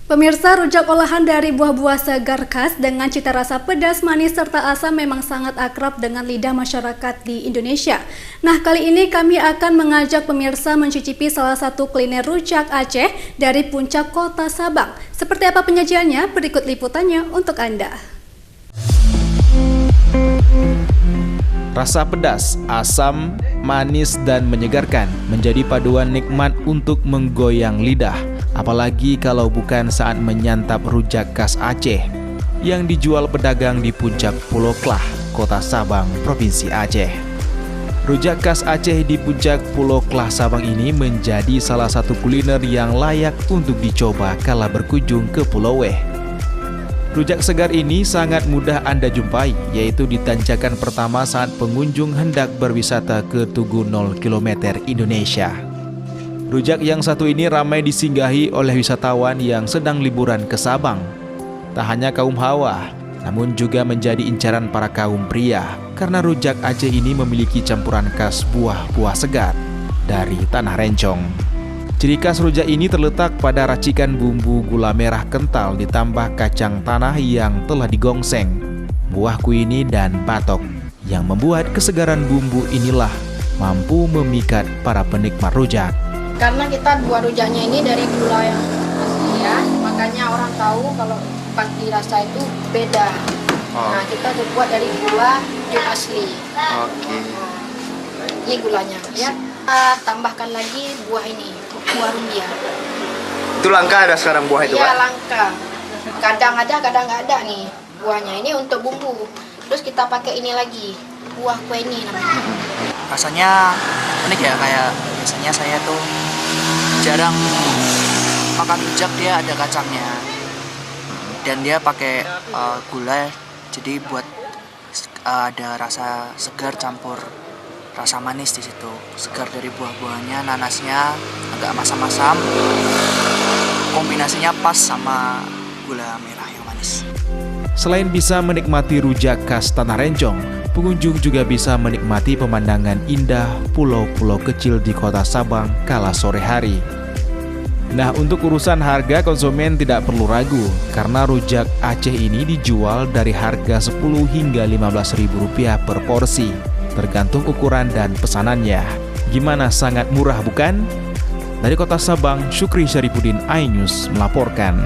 Pemirsa, rujak olahan dari buah-buah segar khas dengan cita rasa pedas, manis, serta asam memang sangat akrab dengan lidah masyarakat di Indonesia. Nah, kali ini kami akan mengajak pemirsa mencicipi salah satu kuliner rujak Aceh dari puncak kota Sabang. Seperti apa penyajiannya? Berikut liputannya untuk Anda. Rasa pedas, asam, manis, dan menyegarkan menjadi paduan nikmat untuk menggoyang lidah. Apalagi kalau bukan saat menyantap rujak khas Aceh yang dijual pedagang di puncak Pulau Klah, Kota Sabang, Provinsi Aceh. Rujak khas Aceh di puncak Pulau Klah Sabang ini menjadi salah satu kuliner yang layak untuk dicoba kala berkunjung ke Pulau Weh. Rujak segar ini sangat mudah Anda jumpai, yaitu ditanjakan pertama saat pengunjung hendak berwisata ke Tugu 0 km Indonesia. Rujak yang satu ini ramai disinggahi oleh wisatawan yang sedang liburan ke Sabang. Tak hanya kaum hawa, namun juga menjadi incaran para kaum pria, karena rujak Aceh ini memiliki campuran khas buah-buah segar dari tanah rencong. Ciri khas rujak ini terletak pada racikan bumbu gula merah kental ditambah kacang tanah yang telah digongseng, buah kuini dan batok, yang membuat kesegaran bumbu inilah mampu memikat para penikmat rujak. Karena kita buat rujaknya ini dari gula yang asli ya, makanya orang tahu kalau pas dirasa itu beda. Nah, kita buat dari gula yang asli. Ini gulanya ya. Kita tambahkan lagi buah ini, buah rumbia. Itu langka ada sekarang buah itu, Iya, Pak? langka. Kadang ada, kadang nggak ada nih buahnya. Ini untuk bumbu. Terus kita pakai ini lagi, buah kue ini namanya. Rasanya unik ya, kayak biasanya saya tuh jarang makan rujak, dia ada kacangnya dan dia pakai gula, jadi buat ada rasa segar campur rasa manis di situ. Segar dari buah-buahnya, nanasnya agak masam-masam, kombinasinya pas sama gula merah yang manis. Selain bisa menikmati rujak khas tanah rencong, pengunjung juga bisa menikmati pemandangan indah pulau-pulau kecil di kota Sabang kala sore hari. Nah, untuk urusan harga konsumen tidak perlu ragu, karena rujak Aceh ini dijual dari harga Rp10 hingga Rp15.000 per porsi, tergantung ukuran dan pesanannya. Gimana, sangat murah bukan? Dari kota Sabang, Syukri Syarifuddin, iNews melaporkan.